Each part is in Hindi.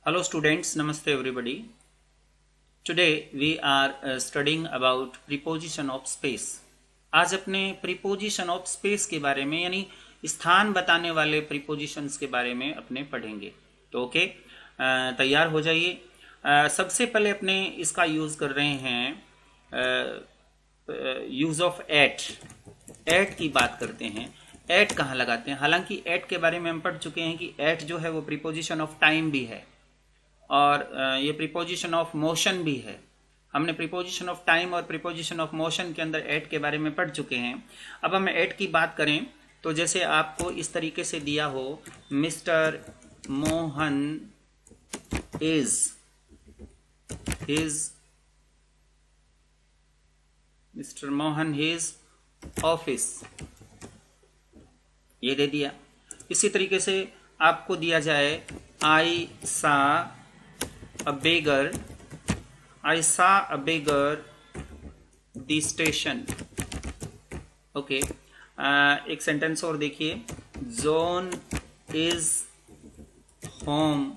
Hello students, Namaste everybody. Today we are studying about preposition of space. आज अपने preposition of space के बारे में यानी स्थान बताने वाले prepositions के बारे में अपने पढ़ेंगे। तो ओके, तैयार हो जाइए। सबसे पहले अपने इसका यूज कर रहे हैं यूज ऑफ एट। एट की बात करते हैं। एट कहाँ लगाते हैं? हालांकि एट के बारे में हम पढ़ चुके हैं कि एट जो है वो प्रीपोजिशन ऑफ टाइम भी है और ये प्रीपोजिशन ऑफ मोशन भी है। हमने प्रीपोजिशन ऑफ टाइम और प्रीपोजिशन ऑफ मोशन के अंदर एट के बारे में पढ़ चुके हैं। अब हम एट की बात करें तो जैसे आपको इस तरीके से दिया हो, mister Mohan is mister Mohan his office, ये दे दिया। इसी तरीके से आपको दिया जाए आई सा a beggar, I saw a beggar the station. Okay, एक सेंटेंस और देखिए, जॉन इज होम,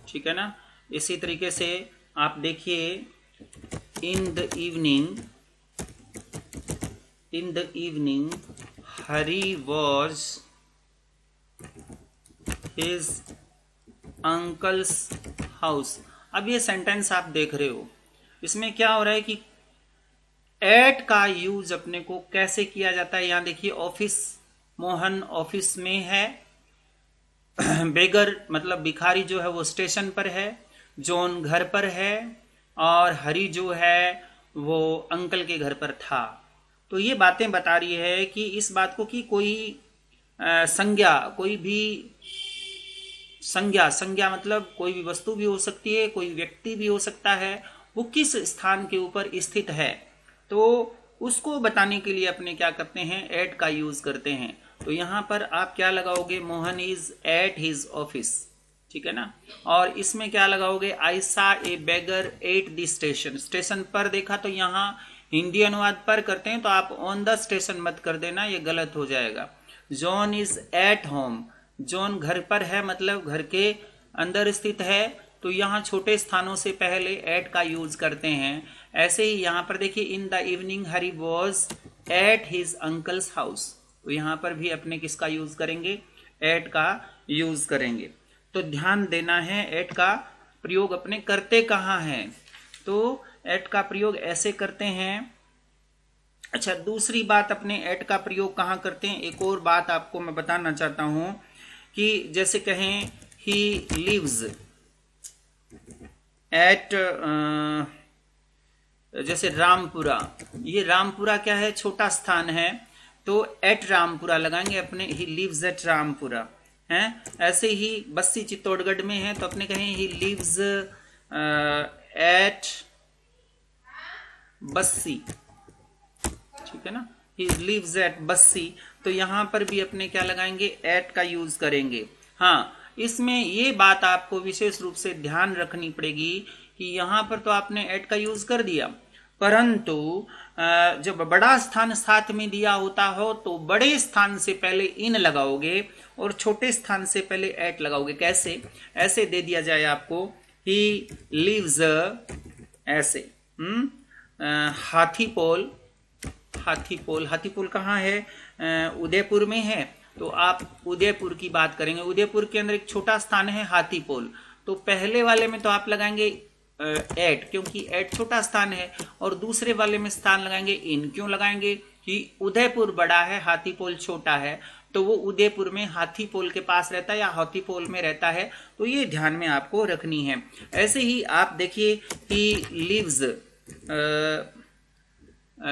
ठीक है ना। इसी तरीके से आप देखिए, in the evening Hari was his uncles house. अब ये सेंटेंस आप देख रहे हो, इसमें क्या हो रहा है कि एट का यूज अपने को कैसे किया जाता है। यहां देखिए, ऑफिस, मोहन ऑफिस में है, बेगर मतलब भिखारी जो है वो स्टेशन पर है, जॉन घर पर है और हरी जो है वो अंकल के घर पर था। तो ये बातें बता रही है कि इस बात को कि कोई संज्ञा, कोई भी संज्ञा मतलब कोई भी वस्तु भी हो सकती है, कोई व्यक्ति भी हो सकता है, वो किस स्थान के ऊपर स्थित है, तो उसको बताने के लिए अपने क्या करते हैं, एट का यूज करते हैं। तो यहां पर आप क्या लगाओगे, Mohan is at his office, ठीक है ना। और इसमें क्या लगाओगे, आई saw A beggar eight the station. Station पर देखा तो यहां हिंदी अनुवाद पर करते हैं तो आप ऑन द स्टेशन मत कर देना, ये गलत हो जाएगा। John is at home, John घर पर है मतलब घर के अंदर स्थित है, तो यहां छोटे स्थानों से पहले एट का यूज करते हैं। ऐसे ही यहां पर देखिए, in the evening Hari was at his uncles house, तो यहां पर भी अपने किसका यूज करेंगे, एट का यूज करेंगे। तो ध्यान देना है, एट का प्रयोग अपने करते कहां हैं, तो एट का प्रयोग ऐसे करते हैं। अच्छा, दूसरी बात, अपने एट का प्रयोग कहां करते हैं, एक और बात आपको मैं बताना चाहता हूं कि जैसे कहें ही लिव्स एट, जैसे रामपुरा, ये रामपुरा क्या है, छोटा स्थान है, तो एट रामपुरा लगाएंगे अपने, ही लिव्स एट रामपुरा है। ऐसे ही बस्सी चित्तौड़गढ़ में है तो अपने कहें ही लिव्स एट बस्सी, ठीक है ना, ही लिव्स एट बस्सी। तो यहां पर भी अपने क्या लगाएंगे, एट का यूज करेंगे। हाँ, इसमें ये बात आपको विशेष रूप से ध्यान रखनी पड़ेगी कि यहां पर तो आपने एट का यूज कर दिया, परंतु जब बड़ा स्थान साथ में दिया होता हो तो बड़े स्थान से पहले इन लगाओगे और छोटे स्थान से पहले एट लगाओगे। कैसे? ऐसे दे दिया जाए आपको, ही लिव्स, ऐसे हाथीपोल, हाथीपोल कहाँ है, उदयपुर में है, तो आप उदयपुर की बात करेंगे। उदयपुर के अंदर एक छोटा स्थान है हाथीपोल, तो पहले वाले में तो आप लगाएंगे एट, क्योंकि एट छोटा स्थान है, और दूसरे वाले में स्थान लगाएंगे इन। क्यों लगाएंगे कि उदयपुर बड़ा है, हाथीपोल छोटा है, तो वो उदयपुर में हाथीपोल के पास रहता है या हाथीपोल में रहता है, तो ये ध्यान में आपको रखनी है। ऐसे ही आप देखिए, ही लिव्स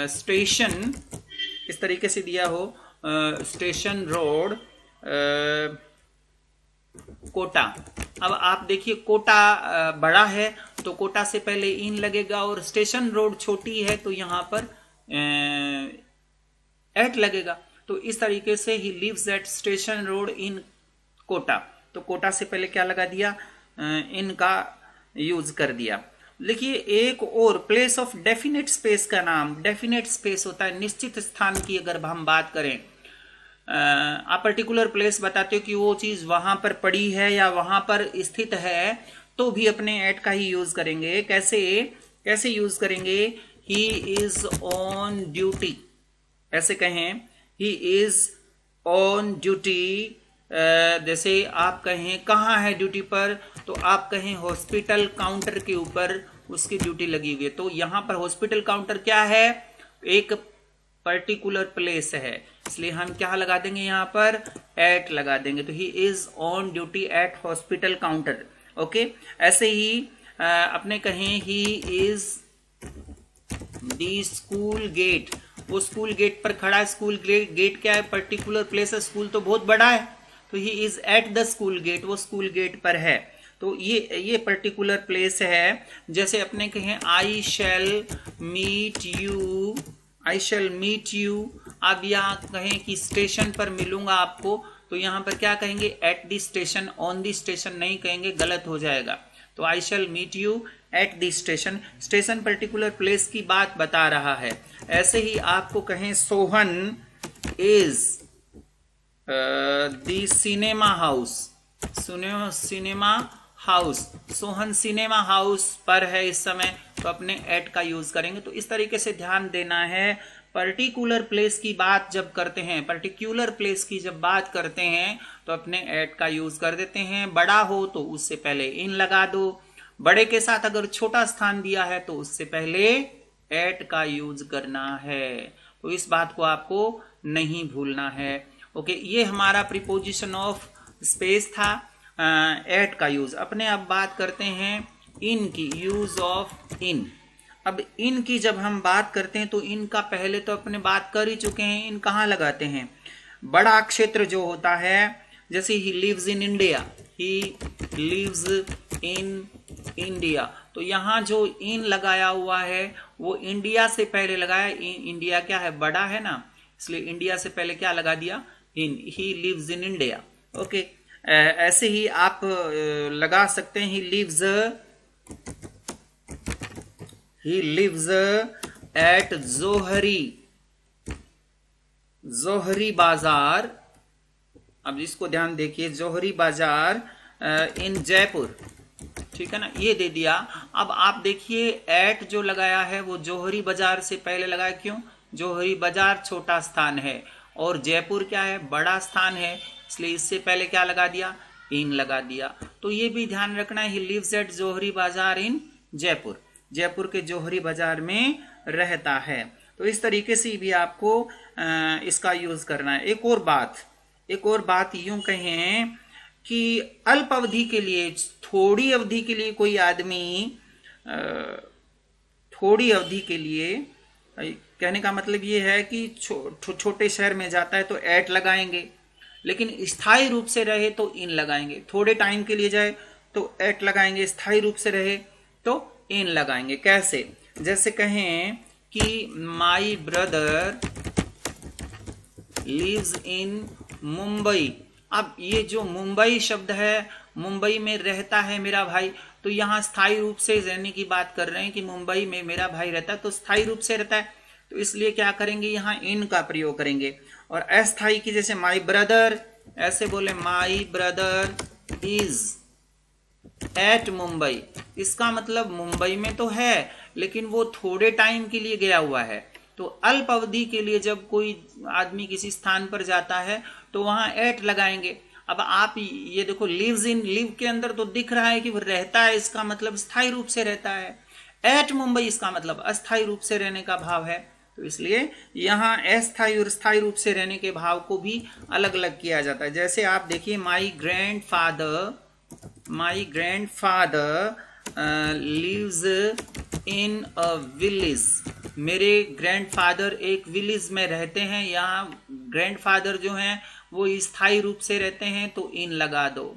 स्टेशन, इस तरीके से दिया हो, स्टेशन रोड कोटा। अब आप देखिए, कोटा बड़ा है तो कोटा से पहले इन लगेगा, और स्टेशन रोड छोटी है तो यहां पर एट लगेगा। तो इस तरीके से ही lives at station road in Kota, तो कोटा से पहले क्या लगा दिया, इन का यूज कर दिया। देखिए, एक और प्लेस ऑफ डेफिनेट स्पेस का नाम, डेफिनेट स्पेस होता है निश्चित स्थान की अगर हम बात करें, आप पर्टिकुलर प्लेस बताते हो कि वो चीज वहां पर पड़ी है या वहां पर स्थित है, तो भी अपने एट का ही यूज करेंगे। कैसे कैसे यूज करेंगे? ही इज ऑन ड्यूटी, ऐसे कहें ही इज ऑन ड्यूटी। जैसे आप कहें कहाँ है ड्यूटी पर, तो आप कहें हॉस्पिटल काउंटर के ऊपर उसकी ड्यूटी लगी हुई है। तो यहां पर हॉस्पिटल काउंटर क्या है? एक पर्टिकुलर प्लेस है, इसलिए हम क्या लगा देंगे यहां पर? एट लगा देंगे। तो he is on duty at hospital counter. Okay, ऐसे ही अपने कहें he is the school gate, वो स्कूल गेट पर खड़ा है। स्कूल गेट क्या है? पर्टिकुलर प्लेस है, स्कूल तो बहुत बड़ा है, तो he is at the school gate, वो स्कूल गेट पर है। तो ये पर्टिकुलर प्लेस है। जैसे अपने कहें I shall meet you, I shall meet you. अब यहाँ कहें कि स्टेशन पर मिलूंगा आपको, तो यहां पर क्या कहेंगे? At the station, on the station नहीं कहेंगे, गलत हो जाएगा। तो I shall meet you at the station. Station particular place की बात बता रहा है। ऐसे ही आपको कहें Sohan is the cinema house, cinema house, Sohan cinema house पर है इस समय, तो अपने एट का यूज करेंगे। तो इस तरीके से ध्यान देना है। पर्टिकुलर प्लेस की बात जब करते हैं, पर्टिकुलर प्लेस की जब बात करते हैं, तो अपने एट का यूज कर देते हैं। बड़ा हो तो उससे पहले इन लगा दो, बड़े के साथ अगर छोटा स्थान दिया है तो उससे पहले एट का यूज करना है। तो इस बात को आपको नहीं भूलना है। ओके, ये हमारा प्रीपोजिशन ऑफ स्पेस था, एट का यूज। अपने अब बात करते हैं इन की, यूज ऑफ इन। अब इन की जब हम बात करते हैं तो इन का पहले तो अपने बात कर ही चुके हैं। इन कहाँ लगाते हैं? बड़ा क्षेत्र जो होता है, जैसे he lives in India, he lives in India, तो यहां जो इन लगाया हुआ है वो इंडिया से पहले लगाया। इंडिया क्या है? बड़ा है ना, इसलिए इंडिया से पहले क्या लगा दिया? In. He lives in India. Okay, ऐसे ही आप लगा सकते हैं ही लिव्स एट जोहरी बाजार। अब इसको ध्यान देखिए, जोहरी बाजार इन जयपुर, ठीक है ना, ये दे दिया। अब आप देखिए एट जो लगाया है वो जोहरी बाजार से पहले लगाया। क्यों? जोहरी बाजार छोटा स्थान है और जयपुर क्या है? बड़ा स्थान है, इसलिए इससे पहले क्या लगा दिया? इन लगा दिया। तो ये भी ध्यान रखना है, ही लिव्स एट जोहरी बाजार इन जयपुर, जयपुर के जोहरी बाजार में रहता है। तो इस तरीके से भी आपको इसका यूज करना है। एक और बात यूं कहें कि अल्प अवधि के लिए, थोड़ी अवधि के लिए कोई आदमी थोड़ी अवधि के लिए, कहने का मतलब ये है कि छोटे शहर में जाता है तो एट लगाएंगे, लेकिन स्थायी रूप से रहे तो इन लगाएंगे। थोड़े टाइम के लिए जाए तो एट लगाएंगे, स्थायी रूप से रहे तो इन लगाएंगे। कैसे? जैसे कहें कि my brother lives in Mumbai. अब ये जो मुंबई शब्द है, मुंबई में रहता है मेरा भाई, तो यहां स्थायी रूप से रहने की बात कर रहे हैं कि मुंबई में मेरा भाई रहता है, तो स्थायी रूप से रहता है, तो इसलिए क्या करेंगे? यहां इन का प्रयोग करेंगे। और अस्थायी की जैसे माई ब्रदर, ऐसे बोले my brother is at Mumbai. इसका मतलब मुंबई में तो है लेकिन वो थोड़े टाइम के लिए गया हुआ है। तो अल्प अवधि के लिए जब कोई आदमी किसी स्थान पर जाता है तो वहां एट लगाएंगे। अब आप ये देखो, लिव्स इन, लिव के अंदर तो दिख रहा है कि वो रहता है, इसका मतलब स्थायी रूप से रहता है। एट मुंबई इसका मतलब अस्थायी रूप से रहने का भाव है, तो इसलिए यहां अस्थायी और स्थायी रूप से रहने के भाव को भी अलग अलग किया जाता है। जैसे आप देखिए, my grandfather lives in a village. मेरे ग्रैंडफादर एक विलेज में रहते हैं। यहाँ ग्रैंडफादर जो हैं वो स्थायी रूप से रहते हैं, तो इन लगा दो।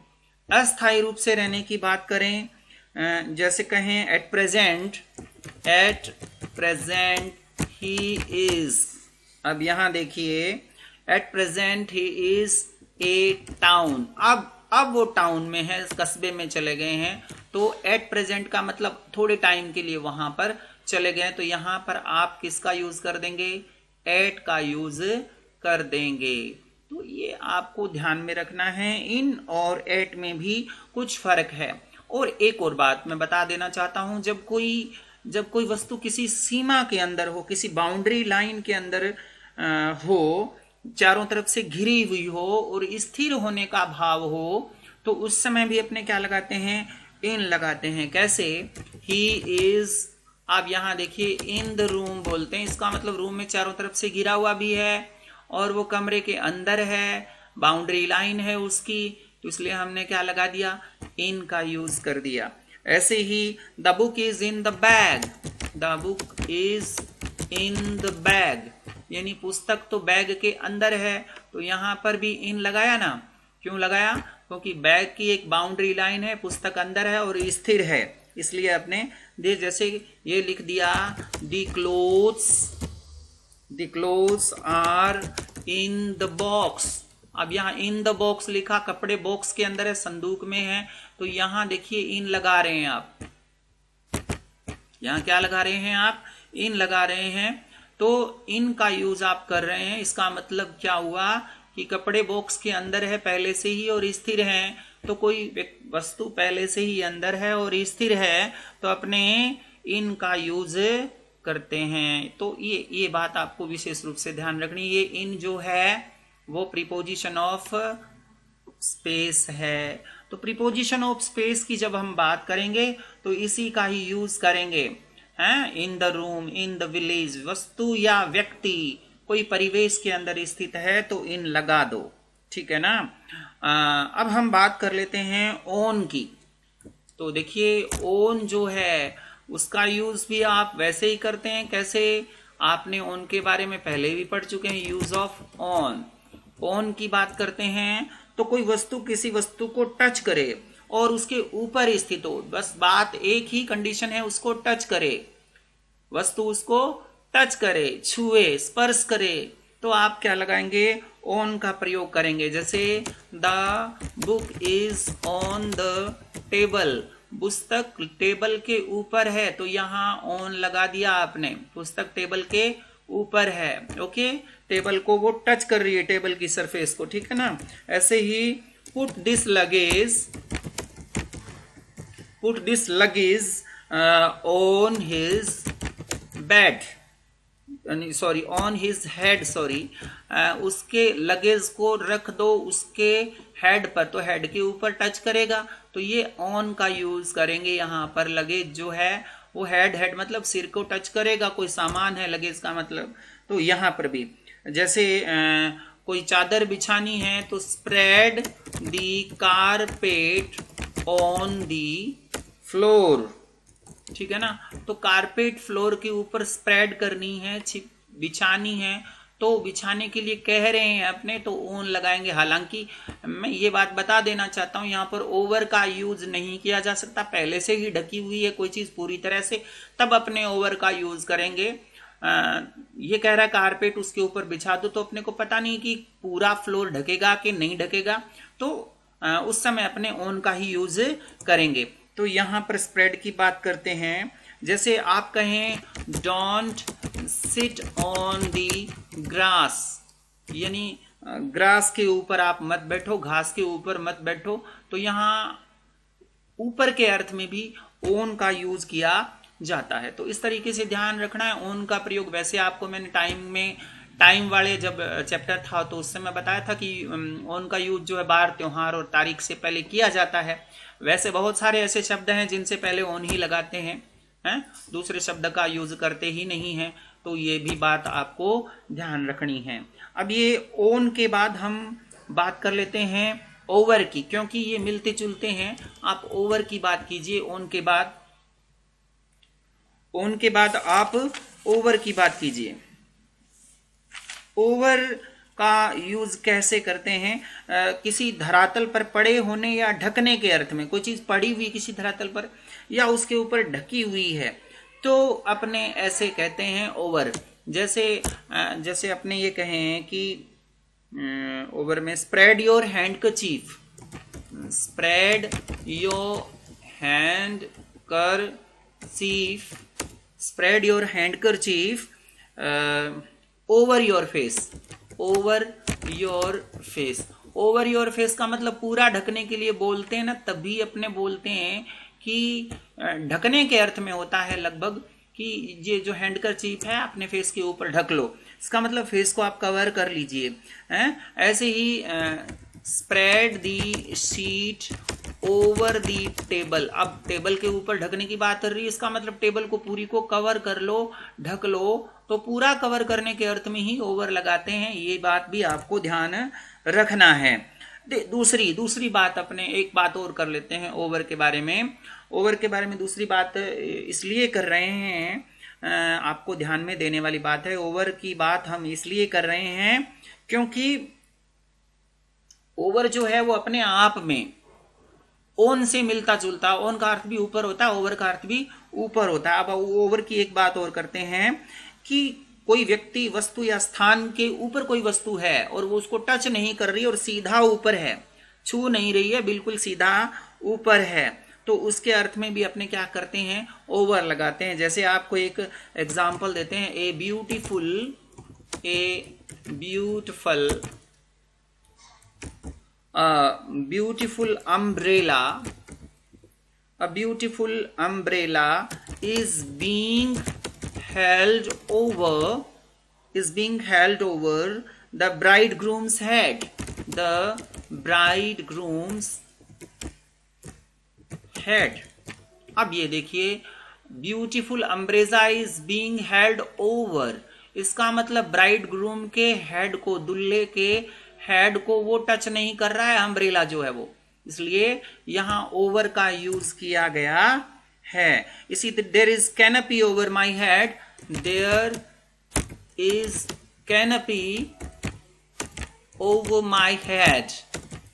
अस्थायी रूप से रहने की बात करें, जैसे कहें एट प्रेजेंट ही इज। अब यहां देखिए, at present he is a town. अब वो टाउन में है, कस्बे में चले गए हैं, तो एट प्रेजेंट का मतलब थोड़े टाइम के लिए वहां पर चले गए, तो यहां पर आप किसका यूज कर देंगे? एट का यूज कर देंगे। तो ये आपको ध्यान में रखना है, इन और एट में भी कुछ फर्क है। और एक और बात मैं बता देना चाहता हूं, जब कोई वस्तु किसी सीमा के अंदर हो, किसी बाउंड्री लाइन के अंदर हो, चारों तरफ से घिरी हुई हो और स्थिर होने का भाव हो, तो उस समय भी अपने क्या लगाते हैं, इन लगाते हैं। कैसे, ही इज, आप यहां देखिए इन द रूम बोलते हैं, इसका मतलब रूम में चारों तरफ से घिरा हुआ भी है और वो कमरे के अंदर है, बाउंड्री लाइन है उसकी, तो इसलिए हमने क्या लगा दिया, इन का यूज कर दिया। ऐसे ही the book is in the bag, the book is in the bag, यानी पुस्तक तो बैग के अंदर है, तो यहां पर भी इन लगाया ना। क्यों लगाया, क्योंकि बैग की एक बाउंड्री लाइन है, पुस्तक अंदर है और स्थिर है, इसलिए अपने जैसे ये लिख दिया, the clothes are in the box. अब यहाँ इन द बॉक्स लिखा, कपड़े बॉक्स के अंदर है, संदूक में है, तो यहां देखिए इन लगा रहे हैं आप, यहां क्या लगा रहे हैं आप, इन लगा रहे हैं। तो इन का यूज आप कर रहे हैं, इसका मतलब क्या हुआ कि कपड़े बॉक्स के अंदर है पहले से ही और स्थिर है, तो कोई वस्तु पहले से ही अंदर है और स्थिर है, तो अपने इन का यूज करते हैं। तो ये बात आपको विशेष रूप से ध्यान रखनी, ये इन जो है वो प्रीपोजिशन ऑफ स्पेस है। तो प्रीपोजिशन ऑफ स्पेस की जब हम बात करेंगे तो इसी का ही यूज करेंगे, हैं, in the room, in the village, वस्तु या व्यक्ति कोई परिवेश के अंदर स्थित है तो इन लगा दो, ठीक है ना। अब हम बात कर लेते हैं ओन की। तो देखिए ओन जो है उसका यूज भी आप वैसे ही करते हैं, कैसे, आपने ओन के बारे में पहले भी पढ़ चुके हैं, यूज ऑफ ओन। ओन की बात करते हैं तो कोई वस्तु किसी वस्तु को टच करे और उसके ऊपर स्थित हो, बस बात एक ही कंडीशन है, उसको टच करे, वस्तु उसको टच करे, छुए, स्पर्श करे, तो आप क्या लगाएंगे, ऑन का प्रयोग करेंगे। जैसे the book is on the table, पुस्तक टेबल के ऊपर है, तो यहां ऑन लगा दिया आपने, पुस्तक टेबल के ऊपर है, ओके, टेबल को वो टच कर रही है, टेबल की सरफेस को, ठीक है ना। ऐसे ही put this luggage on his bed, sorry on his head, sorry, उसके लगेज को रख दो उसके हेड पर, तो हेड के ऊपर टच करेगा, तो ये ऑन का यूज करेंगे। यहाँ पर लगेज जो है वो हेड मतलब सिर को टच करेगा, कोई सामान है लगेज का मतलब, तो यहाँ पर भी जैसे कोई चादर बिछानी है तो spread the carpet on the floor, ठीक है ना। तो कारपेट फ्लोर के ऊपर स्प्रेड करनी है, बिछानी है, तो बिछाने के लिए कह रहे हैं अपने, तो ओन लगाएंगे। हालांकि मैं ये बात बता देना चाहता हूं, यहाँ पर ओवर का यूज नहीं किया जा सकता, पहले से ही ढकी हुई है कोई चीज पूरी तरह से, तब अपने ओवर का यूज करेंगे। ये कह रहा है कारपेट उसके ऊपर बिछा दो, तो अपने को पता नहीं कि पूरा फ्लोर ढकेगा कि नहीं ढकेगा, तो उस समय अपने ओन का ही यूज करेंगे। तो यहां पर स्प्रेड की बात करते हैं, जैसे आप कहें don't sit on the grass, यानी ग्रास के ऊपर आप मत बैठो, घास के ऊपर मत बैठो, तो यहां ऊपर के अर्थ में भी ओन का यूज किया जाता है। तो इस तरीके से ध्यान रखना है। ओन का प्रयोग वैसे आपको मैंने टाइम वाले जब चैप्टर था तो उस समय बताया था कि ओन का यूज जो है बार, त्योहार और तारीख से पहले किया जाता है। वैसे बहुत सारे ऐसे शब्द हैं जिनसे पहले ओन ही लगाते हैं, दूसरे शब्द का यूज करते ही नहीं है, तो ये भी बात आपको ध्यान रखनी है। अब ये ओन के बाद हम बात कर लेते हैं ओवर की, क्योंकि ये मिलते जुलते हैं। आप ओवर की बात कीजिए, ओन के बाद आप ओवर की बात कीजिए। ओवर का यूज कैसे करते हैं, किसी धरातल पर पड़े होने या ढकने के अर्थ में, कोई चीज पड़ी हुई किसी धरातल पर या उसके ऊपर ढकी हुई है, तो अपने ऐसे कहते हैं ओवर। जैसे अपने ये कहें कि ओवर में spread your handkerchief, spread your handkerchief, spread your handkerchief over your face, over your face. Over your face का मतलब पूरा ढकने के लिए बोलते हैं ना, तभी अपने बोलते हैं कि ढकने के अर्थ में होता है लगभग कि ये जो हैंडकरचीफ है अपने फेस के ऊपर ढक लो, इसका मतलब फेस को आप कवर कर लीजिए। ऐसे ही spread the sheet over the table, अब टेबल के ऊपर ढकने की बात कर रही है, इसका मतलब टेबल को पूरी को कवर कर लो, ढक लो, तो पूरा कवर करने के अर्थ में ही ओवर लगाते हैं, ये बात भी आपको ध्यान रखना है। दूसरी बात, अपने एक बात और कर लेते हैं ओवर के बारे में। ओवर के बारे में दूसरी बात इसलिए कर रहे हैं, आपको ध्यान में देने वाली बात है। ओवर की बात हम इसलिए कर रहे हैं क्योंकि ओवर जो है वो अपने आप में ओन से मिलता जुलता, ओन का अर्थ भी ऊपर होता है, ओवर का अर्थ भी ऊपर होता है। अब ओवर की एक बात और करते हैं कि कोई व्यक्ति, वस्तु या स्थान के ऊपर कोई वस्तु है और वो उसको टच नहीं कर रही और सीधा ऊपर है, छू नहीं रही है, बिल्कुल सीधा ऊपर है, तो उसके अर्थ में भी अपने क्या करते हैं, ओवर लगाते हैं। जैसे आपको एक एग्जांपल देते हैं, a beautiful umbrella is being held over the bridegroom's head. The bridegroom's head. अब ये देखिए, beautiful umbrella is being held over, इसका मतलब ब्राइड ग्रूम के हेड को, दुल्हे के हेड को वो टच नहीं कर रहा है अम्ब्रेला जो है वो, इसलिए यहां ओवर का यूज किया गया है। इसी there is canopy over my head, there is canopy over my head,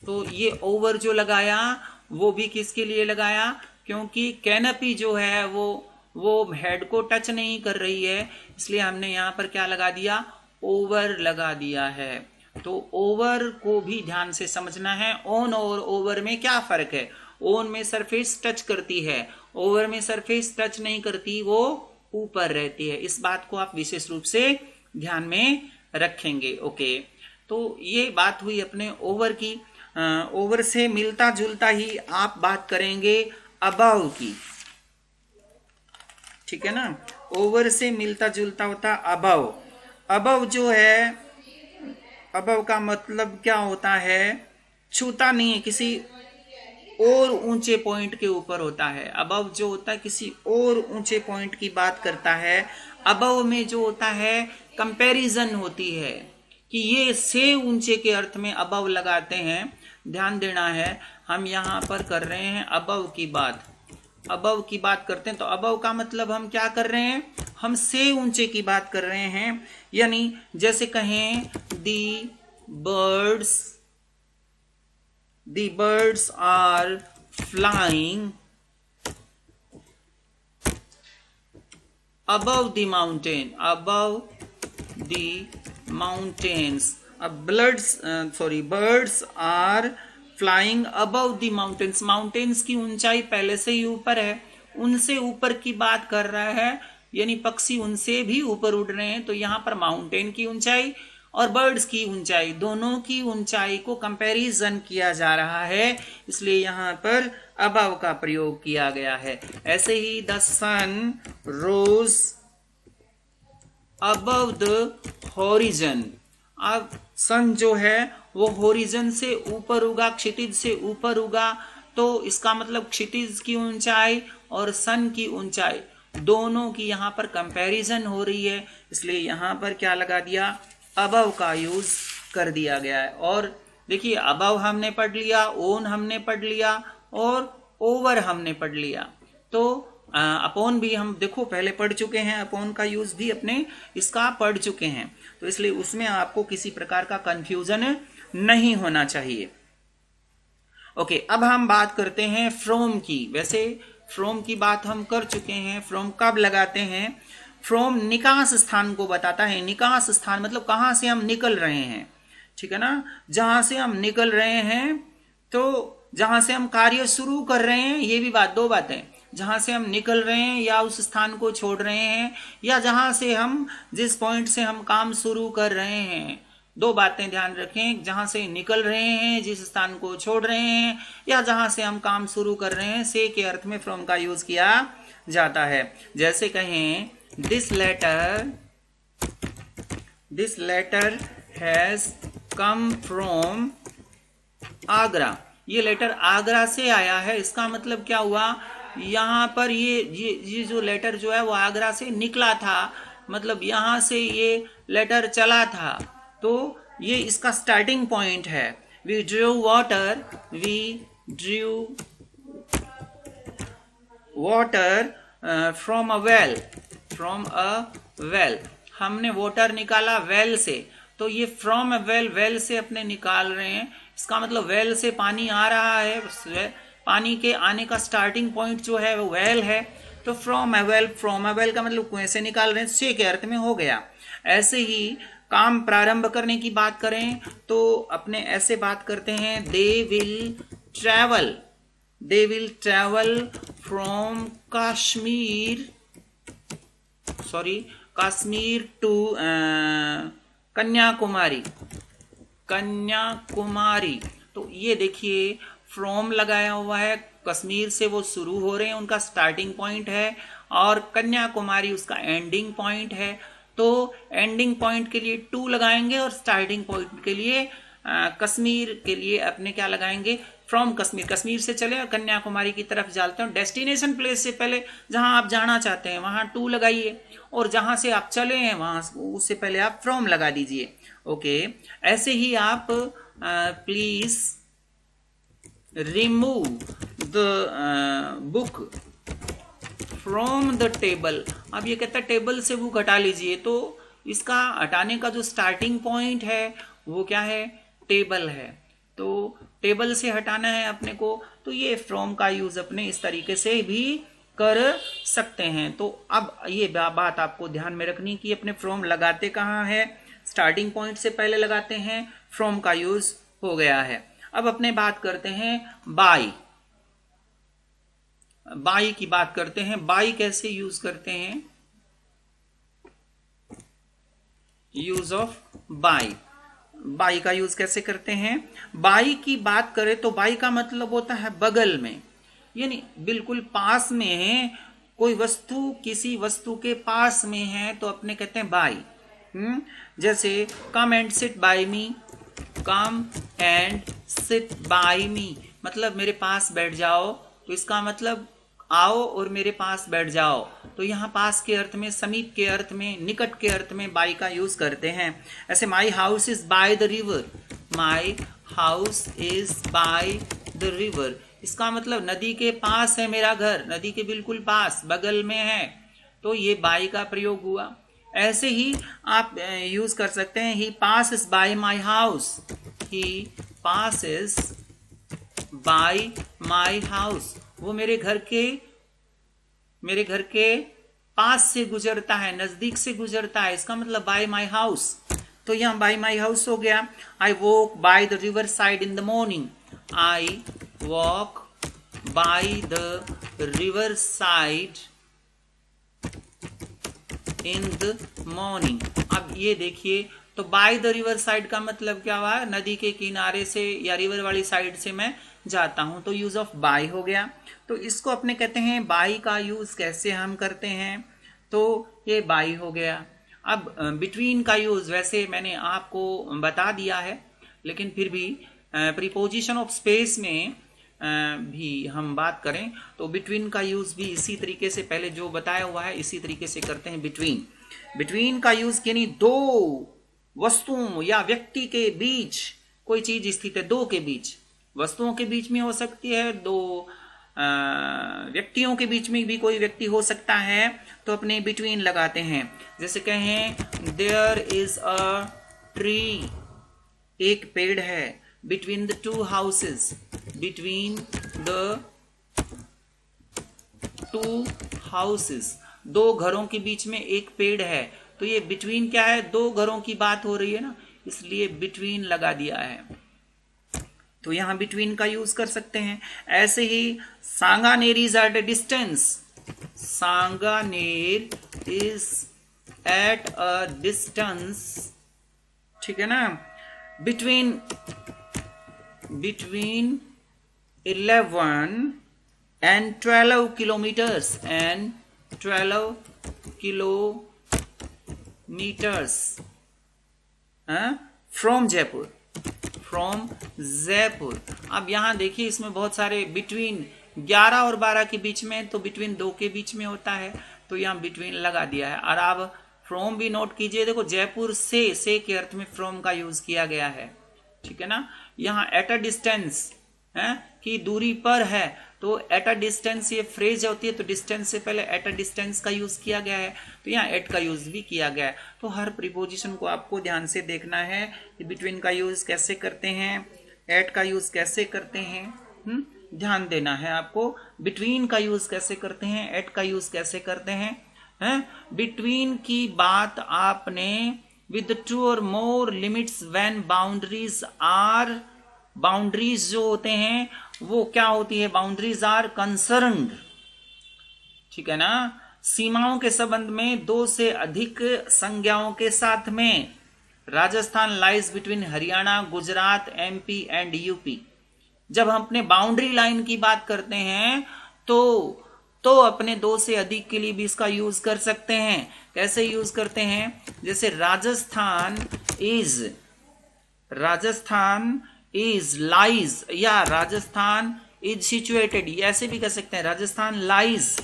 तो ये ओवर जो लगाया वो भी किसके लिए लगाया, क्योंकि कैनपी जो है वो हेड को टच नहीं कर रही है, इसलिए हमने यहां पर क्या लगा दिया, ओवर लगा दिया है। तो ओवर को भी ध्यान से समझना है। ऑन और ओवर में क्या फर्क है, ऑन में सरफेस टच करती है, ओवर में सरफेस टच नहीं करती, वो ऊपर रहती है। इस बात को आप विशेष रूप से ध्यान में रखेंगे। ओके, तो ये बात हुई अपने ओवर की। ओवर से मिलता जुलता ही आप बात करेंगे अबव की, ठीक है ना। ओवर से मिलता जुलता होता अबव। अबव जो है, अबव का मतलब क्या होता है, छूता नहीं है, किसी और ऊंचे पॉइंट के ऊपर होता है। अबव जो होता है किसी और ऊंचे पॉइंट की बात करता है। अबव में जो होता है कंपैरिजन होती है कि ये से ऊंचे के अर्थ में अबव लगाते हैं। ध्यान देना है, हम यहां पर कर रहे हैं अबव की बात, अबव की बात करते हैं, तो अबव का मतलब हम क्या कर रहे हैं, हम से ऊंचे की बात कर रहे हैं। यानी जैसे कहें the birds are flying above the mountain, above the mountains. अब birds are flying above the mountains. mountains की ऊंचाई पहले से ही ऊपर है, उनसे ऊपर की बात कर रहा है, यानी पक्षी उनसे भी ऊपर उड़ रहे हैं। तो यहाँ पर माउंटेन की ऊंचाई और बर्ड्स की ऊंचाई, दोनों की ऊंचाई को कंपैरिजन किया जा रहा है, इसलिए यहाँ पर अबव का प्रयोग किया गया है। ऐसे ही the sun rose above the horizon. अब सन जो है वो हॉरिजन से ऊपर उगा, क्षितिज से ऊपर उगा, तो इसका मतलब क्षितिज की ऊंचाई और सन की ऊंचाई दोनों की यहाँ पर कंपैरिजन हो रही है, इसलिए यहाँ पर क्या लगा दिया, अबव का यूज कर दिया गया है। और देखिए अबव हमने पढ़ लिया, ओन हमने पढ़ लिया और ओवर हमने पढ़ लिया। तो अपॉन भी हम देखो पहले पढ़ चुके हैं, अपॉन का यूज भी अपने इसका पढ़ चुके हैं, तो इसलिए उसमें आपको किसी प्रकार का कंफ्यूजन नहीं होना चाहिए। ओके, अब हम बात करते हैं फ्रॉम की। वैसे फ्रॉम की बात हम कर चुके हैं। फ्रॉम कब लगाते हैं, फ्रॉम निकास स्थान को बताता है। निकास स्थान मतलब कहां से हम निकल रहे हैं, ठीक है ना। जहां से हम निकल रहे हैं, तो जहां से हम कार्य शुरू कर रहे हैं, ये भी बात, दो बातें, जहां से हम निकल रहे हैं या उस स्थान को छोड़ रहे हैं, या जहां से हम जिस पॉइंट से हम काम शुरू कर रहे हैं दो बातें ध्यान रखें, जहां से निकल रहे हैं, जिस स्थान को छोड़ रहे हैं, या जहां से हम काम शुरू कर रहे हैं, से के अर्थ में फ्रॉम का यूज किया जाता है। जैसे कहें this letter has come from Agra, ये लेटर आगरा से आया है। इसका मतलब क्या हुआ, यहाँ पर ये जो लेटर जो है वो आगरा से निकला था, मतलब यहां से ये लेटर चला था, तो ये इसका स्टार्टिंग पॉइंट है। We drew water from a well, हमने वाटर निकाला वेल से, तो ये फ्रॉम अ वेल से अपने निकाल रहे हैं। इसका मतलब वेल से पानी आ रहा है, पानी के आने का स्टार्टिंग पॉइंट जो है वो वेल है, तो फ्रॉम अ वेल का मतलब कुएं से निकाल रहे हैं, से के अर्थ में हो गया। ऐसे ही काम प्रारंभ करने की बात करें तो अपने ऐसे बात करते हैं, they will travel from Kashmir to Kanyakumari. तो ये देखिए फ्रॉम लगाया हुआ है, कश्मीर से वो शुरू हो रहे हैं, उनका स्टार्टिंग पॉइंट है, और कन्याकुमारी उसका एंडिंग पॉइंट है। तो एंडिंग पॉइंट के लिए टू लगाएंगे और स्टार्टिंग पॉइंट के लिए कश्मीर के लिए अपने क्या लगाएंगे, फ्रॉम कश्मीर से चले और कन्याकुमारी की तरफ जाते हैं। डेस्टिनेशन प्लेस से पहले जहां आप जाना चाहते हैं वहां टू लगाइए, और जहां से आप चले हैं वहां उससे पहले आप फ्रॉम लगा दीजिए। ओके, ऐसे ही आप please remove the book from the table. अब ये कहता है टेबल से बुक हटा लीजिए, तो इसका हटाने का जो स्टार्टिंग पॉइंट है वो क्या है, टेबल है। तो टेबल से हटाना है अपने को, तो ये फ्रॉम का यूज अपने इस तरीके से भी कर सकते हैं। तो अब ये बात आपको ध्यान में रखनी कि अपने फ्रॉम लगाते कहाँ है, स्टार्टिंग पॉइंट से पहले लगाते हैं, फ्रॉम का यूज हो गया है। अब अपने बात करते हैं बाई की बात करते हैं। बाई कैसे यूज करते हैं, यूज ऑफ बाई का यूज कैसे करते हैं। बाई की बात करें तो बाई का मतलब होता है बगल में, यानी बिल्कुल पास में है, कोई वस्तु किसी वस्तु के पास में है तो अपने कहते हैं बाई। जैसे कम एंड सिट बाय मी, मतलब मेरे पास बैठ जाओ, तो इसका मतलब आओ और मेरे पास बैठ जाओ। तो यहाँ पास के अर्थ में, समीप के अर्थ में, निकट के अर्थ में बाई का यूज करते हैं। ऐसे my house is by the river, इसका मतलब नदी के पास है मेरा घर, नदी के बिल्कुल पास, बगल में है, तो ये बाय का प्रयोग हुआ। ऐसे ही आप यूज कर सकते हैं, ही passes by my house, वो मेरे घर के पास से गुजरता है, नजदीक से गुजरता है, इसका मतलब बाय माई हाउस। तो यहाँ बाय माई हाउस हो गया। I walk by the river side in the morning, I walk by the river side in the morning. अब ये देखिए, तो बाय द रिवर साइड का मतलब क्या हुआ, नदी के किनारे से या रिवर वाली साइड से मैं जाता हूं, तो यूज ऑफ बाय हो गया। तो इसको अपने कहते हैं बाय का यूज कैसे हम करते हैं, तो ये बाय हो गया। अब बिटवीन का यूज वैसे मैंने आपको बता दिया है, लेकिन फिर भी प्रीपोजिशन ऑफ स्पेस में भी हम बात करें तो बिटवीन का यूज भी इसी तरीके से, पहले जो बताया हुआ है इसी तरीके से करते हैं। बिटवीन का यूज यानी दो वस्तुओं या व्यक्ति के बीच कोई चीज स्थित है, दो के बीच, वस्तुओं के बीच में हो सकती है, दो व्यक्तियों के बीच में भी कोई व्यक्ति हो सकता है, तो अपने बिटवीन लगाते हैं। जैसे कहें देयर इज अ ट्री, एक पेड़ है, between the two houses, between the two houses, दो घरों के बीच में एक पेड़ है, तो ये बिटवीन क्या है, दो घरों की बात हो रही है ना, इसलिए बिटवीन लगा दिया है। तो यहां बिटवीन का यूज कर सकते हैं। ऐसे ही Sanganer is at a distance, Sanganer is at a distance ठीक है ना। Between 11 and 12 kilometers and 12 kilometers from Jaipur, from Jaipur. अब यहां देखिए इसमें बहुत सारे बिटवीन 11 और 12 के बीच में, तो बिटवीन 2 के बीच में होता है, तो यहां बिटवीन लगा दिया है। और आप फ्रॉम भी नोट कीजिए, देखो जयपुर से के अर्थ में फ्रॉम का यूज किया गया है, ठीक है ना। यहाँ एट अ डिस्टेंस की दूरी पर है, तो एट अ डिस्टेंस ये फ्रेज होती है, तो डिस्टेंस से पहले एट अ डिस्टेंस का यूज किया गया है, तो यहाँ एट का यूज भी किया गया है। तो हर प्रीपोजिशन को आपको ध्यान से देखना है कि बिटवीन का यूज कैसे करते हैं, एट का यूज कैसे करते हैं, ध्यान देना है आपको। बिटवीन का यूज कैसे करते हैं, एट का यूज कैसे करते हैं। बिटवीन की बात आपने with 2 or more limits when boundaries जो होते हैं वो क्या होती है, बाउंड्रीज आर कंसर्न्ड, ठीक है ना। सीमाओं के संबंध में 2 से अधिक संज्ञाओं के साथ में Rajasthan lies between Haryana, Gujarat, MP and UP. जब हम अपने बाउंड्री लाइन की बात करते हैं तो अपने 2 से अधिक के लिए भी इसका यूज कर सकते हैं। कैसे यूज करते हैं, जैसे राजस्थान इज लाइज, या राजस्थान इज सिचुएटेड, ऐसे भी कर सकते हैं। राजस्थान लाइज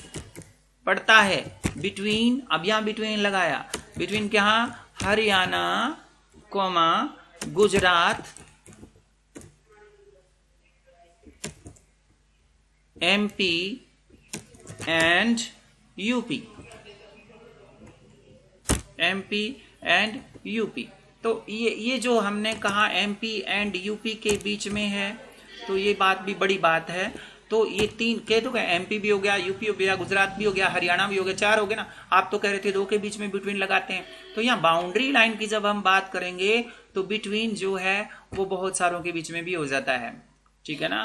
पड़ता है बिटवीन, अब यहां बिटवीन लगाया, बिटवीन क्या, Haryana comma Gujarat, MP and UP, MP and UP. तो ये जो हमने कहा एमपी एंड यूपी के बीच में है, तो ये बात भी बड़ी बात है। तो ये 3 कह तो, एमपी भी हो गया, यूपी हो गया, गुजरात भी हो गया, हरियाणा भी हो गया, 4 हो गए ना। आप तो कह रहे थे 2 के बीच में बिटवीन लगाते हैं। तो यहाँ बाउंड्री लाइन की जब हम बात करेंगे तो बिटवीन जो है वो बहुत सारों के बीच में भी हो जाता है, ठीक है ना।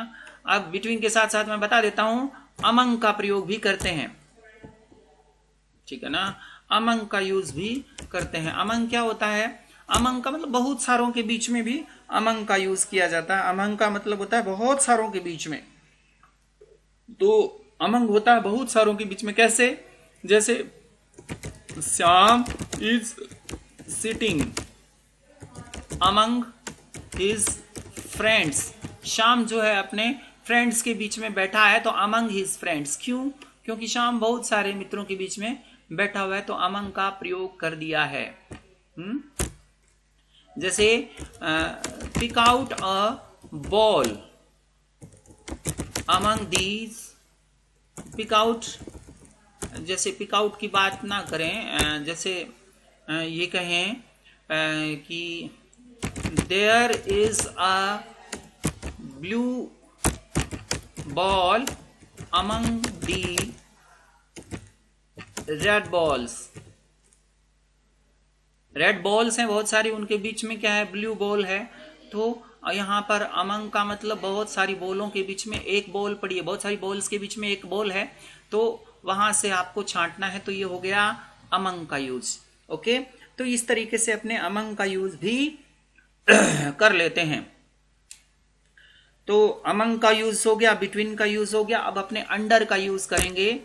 अब बिटवीन के साथ साथ मैं बता देता हूं, अमंग का प्रयोग भी करते हैं, ठीक है ना। अमंग का यूज भी करते हैं। अमंग क्या होता है, अमंग का मतलब बहुत सारों के बीच में भी अमंग का यूज किया जाता है। अमंग का मतलब होता है बहुत सारों के बीच में, तो अमंग होता है बहुत सारों के बीच में। कैसे, जैसे Shyam is sitting among his friends, Shyam जो है अपने फ्रेंड्स के बीच में बैठा है, तो अमंग हिज फ्रेंड्स। क्यों, क्योंकि श्याम बहुत सारे मित्रों के बीच में बैठा हुआ है, तो अमंग का प्रयोग कर दिया है। जैसे pick out a ball among these, pick out, जैसे पिक आउट की बात ना करें, जैसे ये कहें कि there is a blue ball among the red balls. Red balls हैं बहुत सारी, उनके बीच में क्या है, ब्लू बॉल है। तो यहाँ पर अमंग का मतलब बहुत सारी बॉलों के बीच में एक बॉल पड़ी है, बहुत सारी बॉल्स के बीच में एक बॉल है, तो वहां से आपको छांटना है, तो ये हो गया अमंग का यूज। ओके, तो इस तरीके से अपने अमंग का यूज भी कर लेते हैं। तो अमंग का यूज हो गया, बिटवीन का यूज हो गया। अब अपने अंडर का यूज करेंगे।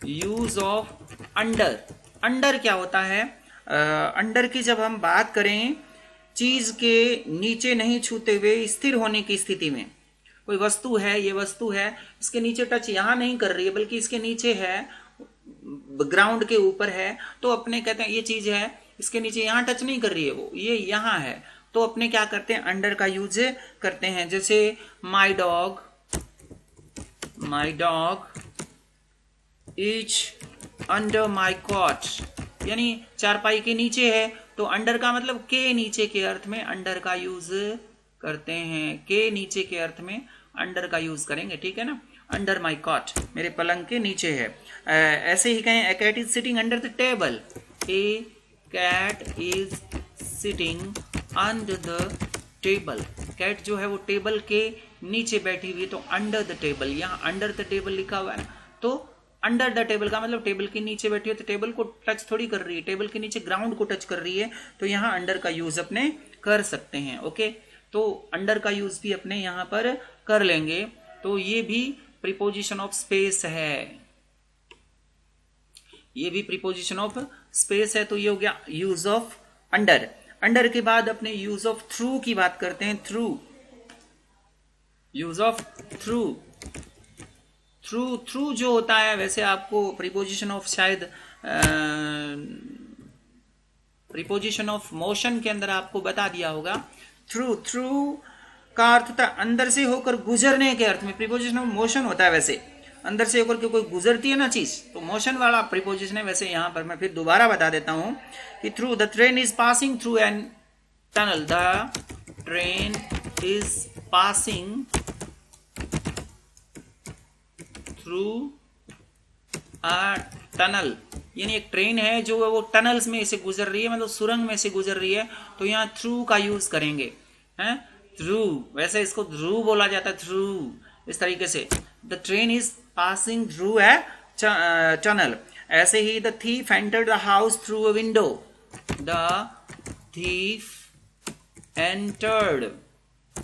Use of under. अंडर क्या होता है, अंडर की जब हम बात करें, चीज के नीचे नहीं छूते हुए स्थिर होने की स्थिति में, कोई वस्तु है, ये वस्तु है, इसके नीचे टच यहां नहीं कर रही है बल्कि इसके नीचे है, ग्राउंड के ऊपर है, तो अपने कहते हैं ये चीज है, इसके नीचे यहां टच नहीं कर रही है, वो ये यहां है, तो अपने क्या करते हैं, अंडर का यूज करते हैं। जैसे my dog is under my cot, यानी चारपाई के नीचे है, तो अंडर का मतलब के नीचे के अर्थ में अंडर का यूज करते हैं। के नीचे के अर्थ में अंडर का यूज करेंगे, ठीक है ना। अंडर माई कॉट, मेरे पलंग के नीचे है। ऐसे ही कहें, a cat is sitting under the table, a cat is sitting under the table. Cat जो है वो टेबल के नीचे बैठी हुई है, तो अंडर द टेबल, यहाँ अंडर द टेबल लिखा हुआ है, तो अंडर द टेबल का मतलब टेबल के नीचे बैठी है तो टेबल को टच थोड़ी कर रही है, टेबल के नीचे ग्राउंड को टच कर रही है, तो यहाँ अंडर का यूज अपने कर सकते हैं। ओके, तो अंडर का यूज भी अपने यहाँ पर कर लेंगे। तो ये भी प्रीपोजिशन ऑफ स्पेस है, ये भी प्रीपोजिशन ऑफ स्पेस है। तो ये हो गया यूज ऑफ अंडर। अंडर के बाद अपने यूज ऑफ थ्रू की बात करते हैं। Through, use of through. Through जो होता है, वैसे आपको प्रीपोजिशन ऑफ शायद प्रीपोजिशन ऑफ मोशन के अंदर आपको बता दिया होगा। थ्रू का अर्थ था अंदर से होकर गुजरने के अर्थ में। प्रीपोजिशन ऑफ मोशन होता है वैसे, अंदर से होकर के कोई गुजरती है ना चीज, तो मोशन वाला प्रीपोजिशन है। वैसे यहां पर मैं फिर दोबारा बता देता हूं कि through, the train is passing through an tunnel. The train is passing through a tunnel, यानी एक ट्रेन है जो वो टनल्स में से गुजर रही है, मतलब सुरंग में से गुजर रही है, तो यहाँ थ्रू का यूज करेंगे। हैं, थ्रू, वैसे इसको ध्रुव बोला जाता है, थ्रू, इस तरीके से। The train is passing through a tunnel. ऐसे ही the thief entered the house through a window. The thief entered,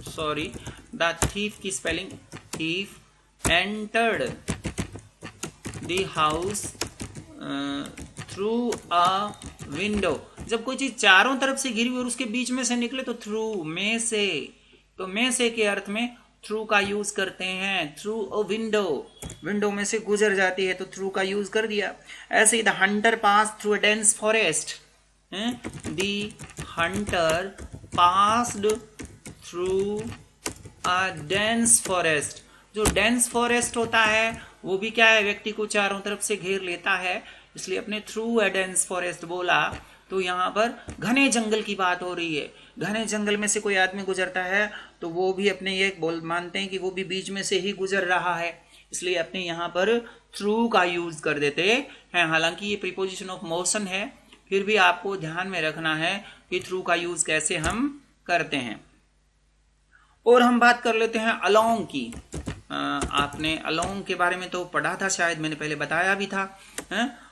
sorry, the thief की spelling thief entered the house through a window. जब कोई चीज चारों तरफ से घिरी हुई और उसके बीच में से निकले तो थ्रू, में से, तो में से के अर्थ में थ्रू का यूज करते हैं। थ्रू अ विंडो, विंडो में से गुजर जाती है तो थ्रू का यूज कर दिया। ऐसे ही the hunter pass through a dense forest. The hunter passed through a dense forest. जो डेंस फॉरेस्ट होता है वो भी क्या है, व्यक्ति को चारों तरफ से घेर लेता है, इसलिए अपने थ्रू अ डेंस फॉरेस्ट बोला। तो यहाँ पर घने जंगल की बात हो रही है। घने जंगल में से कोई आदमी गुजरता है तो वो भी अपने ये बोल मानते हैं कि वो भी बीच में से ही गुजर रहा है, इसलिए अपने यहाँ पर थ्रू का यूज कर देते हैं। हालांकि ये प्रीपोजिशन ऑफ मोशन है, फिर भी आपको ध्यान में रखना है कि थ्रू का यूज कैसे हम करते हैं। और हम बात कर लेते हैं अलोंग की। आपने अलोंग के बारे में तो पढ़ा था, शायद मैंने पहले बताया भी था।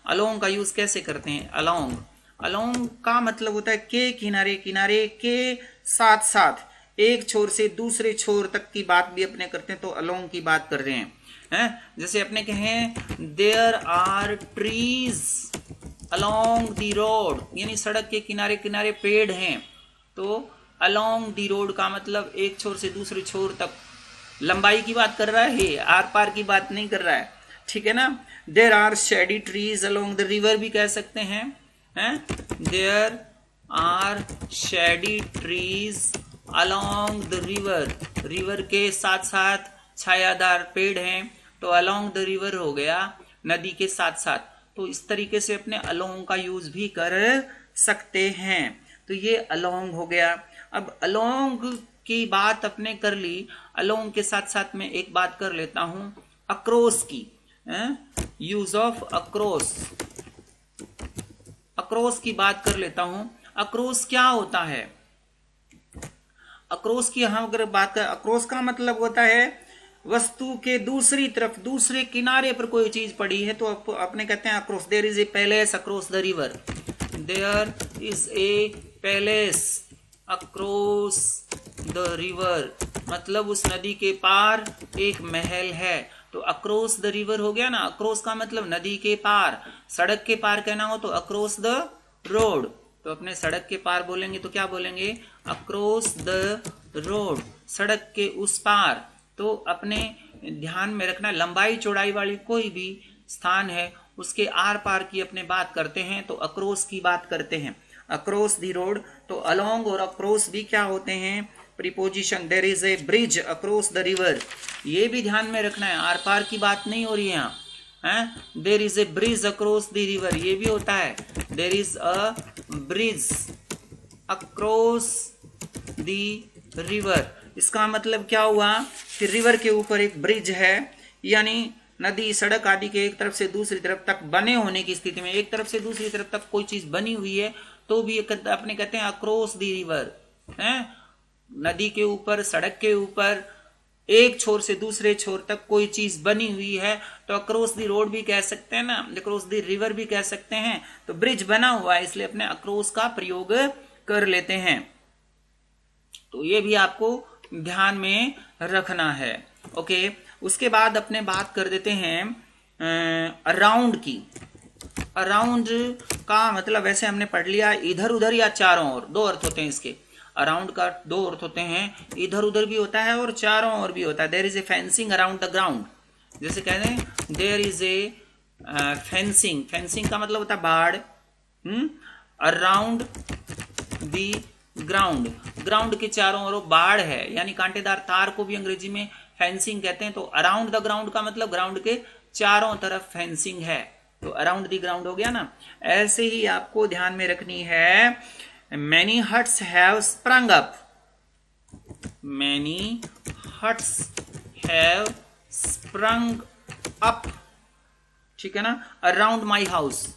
अलोंग का यूज कैसे करते हैं। अलोंग, अलोंग का मतलब होता है के किनारे, किनारे के साथ साथ, एक छोर से दूसरे छोर तक की बात भी अपने करते हैं, तो अलोंग की बात कर रहे हैं। जैसे अपने कहें there are trees along the road, यानी सड़क के किनारे किनारे पेड़ हैं, तो अलोंग द रोड का मतलब एक छोर से दूसरे छोर तक लंबाई की बात कर रहा है, आर पार की बात नहीं कर रहा है, ठीक है ना। There are shady trees along the river भी कह सकते हैं। There are shady trees along the river, river के साथ साथ छायादार पेड़ हैं, तो अलोंग द रिवर हो गया, नदी के साथ साथ। तो इस तरीके से अपने अलोंग का यूज भी कर सकते हैं। तो ये अलोंग हो गया। अब अलोंग की बात अपने कर ली, अलोंग के साथ साथ में एक बात कर लेता हूं अक्रॉस की। यूज ऑफ अक्रॉस, अक्रॉस की बात कर लेता हूं। अक्रॉस क्या होता है। अक्रॉस की हम अगर बात करें, अक्रॉस का मतलब होता है वस्तु के दूसरी तरफ, दूसरे किनारे पर कोई चीज पड़ी है तो अपने कहते हैं across. There is a palace across the river, there is a palace across the river, मतलब उस नदी के पार एक महल है। तो अक्रॉस द रिवर हो गया ना, अक्रॉस का मतलब नदी के पार। सड़क के पार कहना हो तो अक्रॉस द रोड, तो अपने सड़क के पार बोलेंगे तो क्या बोलेंगे, अक्रॉस द रोड, सड़क के उस पार। तो अपने ध्यान में रखना, लंबाई चौड़ाई वाली कोई भी स्थान है उसके आर पार की अपने बात करते हैं तो अक्रॉस की बात करते हैं, अक्रॉस द रोड। तो अलोंग और अक्रॉस भी क्या होते हैं, preposition. There is a bridge across the river, ये भी ध्यान में रखना है, आर पार की बात नहीं हो रही है यहाँ। There is a bridge across the river, ये भी होता है, there is a bridge across the river. इसका मतलब क्या हुआ कि रिवर के ऊपर एक ब्रिज है, यानी नदी सड़क आदि के एक तरफ से दूसरी तरफ तक बने होने की स्थिति में, एक तरफ से दूसरी तरफ तक कोई चीज बनी हुई है तो भी अपने कहते हैं अक्रॉस द रिवर। नदी के ऊपर, सड़क के ऊपर एक छोर से दूसरे छोर तक कोई चीज बनी हुई है तो अक्रॉस द रोड भी कह सकते हैं ना, अक्रॉस द रिवर भी कह सकते हैं। तो ब्रिज बना हुआ है इसलिए अपने अक्रॉस का प्रयोग कर लेते हैं। तो ये भी आपको ध्यान में रखना है। ओके, उसके बाद अपने बात कर देते हैं अराउंड की। अराउंड का मतलब वैसे हमने पढ़ लिया इधर उधर या चारों ओर, दो अर्थ होते हैं इसके। अराउंड का दो अर्थ होते हैं, इधर उधर भी होता है और चारों ओर भी होता है। There is a fencing around the ground, जैसे कहते हैं there is a fencing. Fencing का मतलब होता है बाड़। अराउंड द ग्राउंड, ग्राउंड के चारों ओर बाड़ है, यानी कांटेदार तार को भी अंग्रेजी में फेंसिंग कहते हैं। तो अराउंड द ग्राउंड का मतलब ग्राउंड के चारों तरफ फेंसिंग है, तो अराउंड द ग्राउंड हो गया ना। ऐसे ही आपको ध्यान में रखनी है many huts have sprung up, many huts have sprung up, ठीक है ना, अराउंड माई हाउस,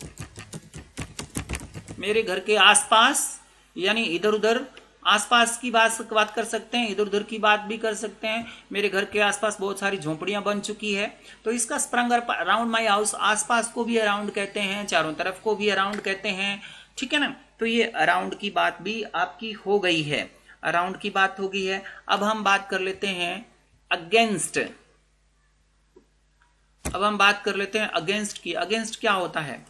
मेरे घर के आसपास, यानी इधर उधर आसपास की बात कर सकते हैं, इधर उधर की बात भी कर सकते हैं। मेरे घर के आसपास बहुत सारी झोंपड़ियां बन चुकी है, तो इसका स्प्रंग अराउंड माई हाउस, आसपास को भी अराउंड कहते हैं, चारों तरफ को भी अराउंड कहते हैं, ठीक है ना। तो ये अराउंड की बात भी आपकी हो गई है, अराउंड की बात हो गई है। अब हम बात कर लेते हैं अगेंस्ट। अब हम बात कर लेते हैं अगेंस्ट की। अगेंस्ट क्या होता है?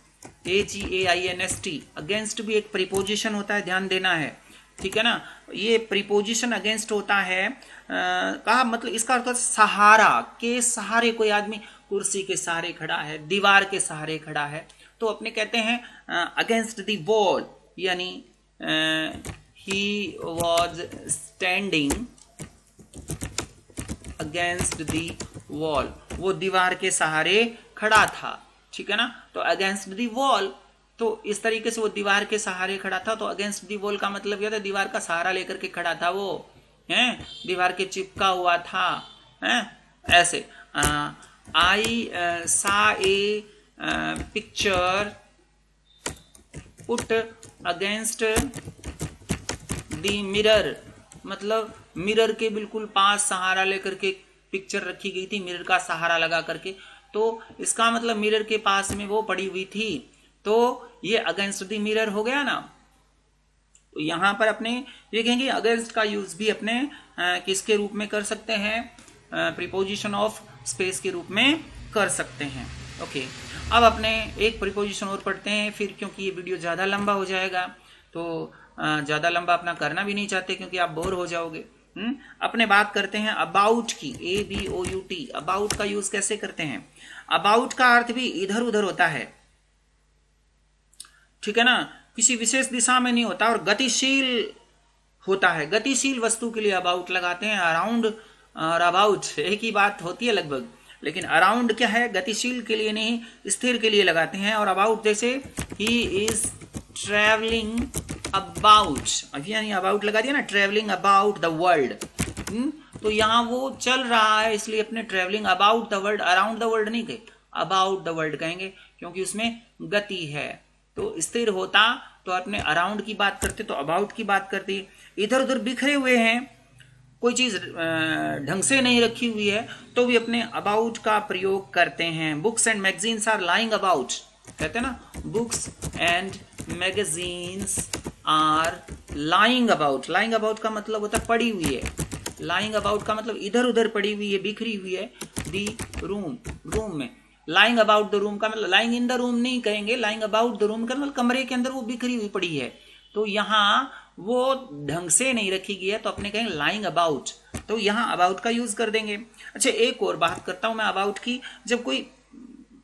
AGAINST, अगेंस्ट भी एक प्रीपोजिशन होता है, ध्यान देना है, ठीक है ना। ये प्रीपोजिशन अगेंस्ट होता है कहा मतलब इसका अर्थ सहारा, के सहारे कोई आदमी कुर्सी के सहारे खड़ा है, दीवार के सहारे खड़ा है, तो अपने कहते हैं अगेंस्ट द वॉल, यानी he was standing against the wall, वो दीवार के सहारे खड़ा था, ठीक है ना। तो अगेंस्ट द वॉल, तो इस तरीके से वो दीवार के सहारे खड़ा था। तो अगेंस्ट दी वॉल का मतलब क्या था? दीवार का सहारा लेकर के खड़ा था वो, है, दीवार के चिपका हुआ था, है, ऐसे। I saw a picture put against the mirror, मतलब मिरर के बिल्कुल पास सहारा लेकर के पिक्चर रखी गई थी, मिरर का सहारा लगा करके, तो इसका मतलब मिरर के पास में वो पड़ी हुई थी, तो ये अगेंस्ट द मिरर हो गया ना। तो यहां पर अपने देखेंगे अगेंस्ट का यूज भी अपने किसके रूप में कर सकते हैं? प्रीपोजिशन ऑफ स्पेस के रूप में कर सकते हैं। ओके, अब अपने एक प्रीपोजिशन और पढ़ते हैं फिर, क्योंकि ये वीडियो ज्यादा लंबा हो जाएगा, तो ज्यादा लंबा अपना करना भी नहीं चाहते क्योंकि आप बोर हो जाओगे। अपने बात करते हैं अबाउट की, ABOUT। अबाउट का यूज कैसे करते हैं? अबाउट का अर्थ भी इधर उधर होता है, ठीक है ना, किसी विशेष दिशा में नहीं होता, और गतिशील होता है। गतिशील वस्तु के लिए अबाउट लगाते हैं। अराउंड और अबाउट एक ही बात होती है लगभग, लेकिन अराउंड क्या है? गतिशील के लिए नहीं, स्थिर के लिए लगाते हैं। और अबाउट जैसे ही इज ट्रेवलिंग अबाउट, अब यानी अबाउट लगा दिया ना, ट्रेवलिंग अबाउट द वर्ल्ड, तो यहां वो चल रहा है, इसलिए अपने travelling about the world, around the world नहीं कहे, अबाउट द वर्ल्ड कहेंगे, क्योंकि उसमें गति है। तो स्थिर होता तो अपने अराउंड की बात करते, तो अबाउट की बात करते। इधर उधर बिखरे हुए हैं, कोई चीज ढंग से नहीं रखी हुई है, तो भी अपने अबाउट का प्रयोग करते हैं। Books and magazines are lying about, कहते हैं ना, books and magazines are lying about. Lying about का मतलब होता है पड़ी हुई है, लाइंग अबाउट का मतलब इधर उधर पड़ी हुई है, बिखरी हुई है। दी रूम, रूम में। लाइंग अबाउट द रूम का मतलब लाइंग इन द रूम नहीं कहेंगे, लाइंग अबाउट द रूम का मतलब कमरे के अंदर वो बिखरी हुई पड़ी है, तो यहाँ वो ढंग से नहीं रखी गई है, तो अपने कहेंगे लाइंग अबाउट, तो यहाँ अबाउट का यूज कर देंगे। अच्छा, एक और बात करता हूं मैं अबाउट की। जब कोई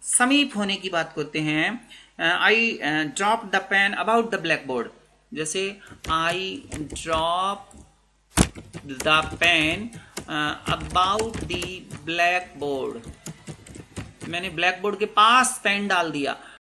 समीप होने की बात करते हैं, I drop the pen about the black board, जैसे I drop the pen about the black board, मैंने ब्लैक बोर्ड के पास पेन डाल दिया,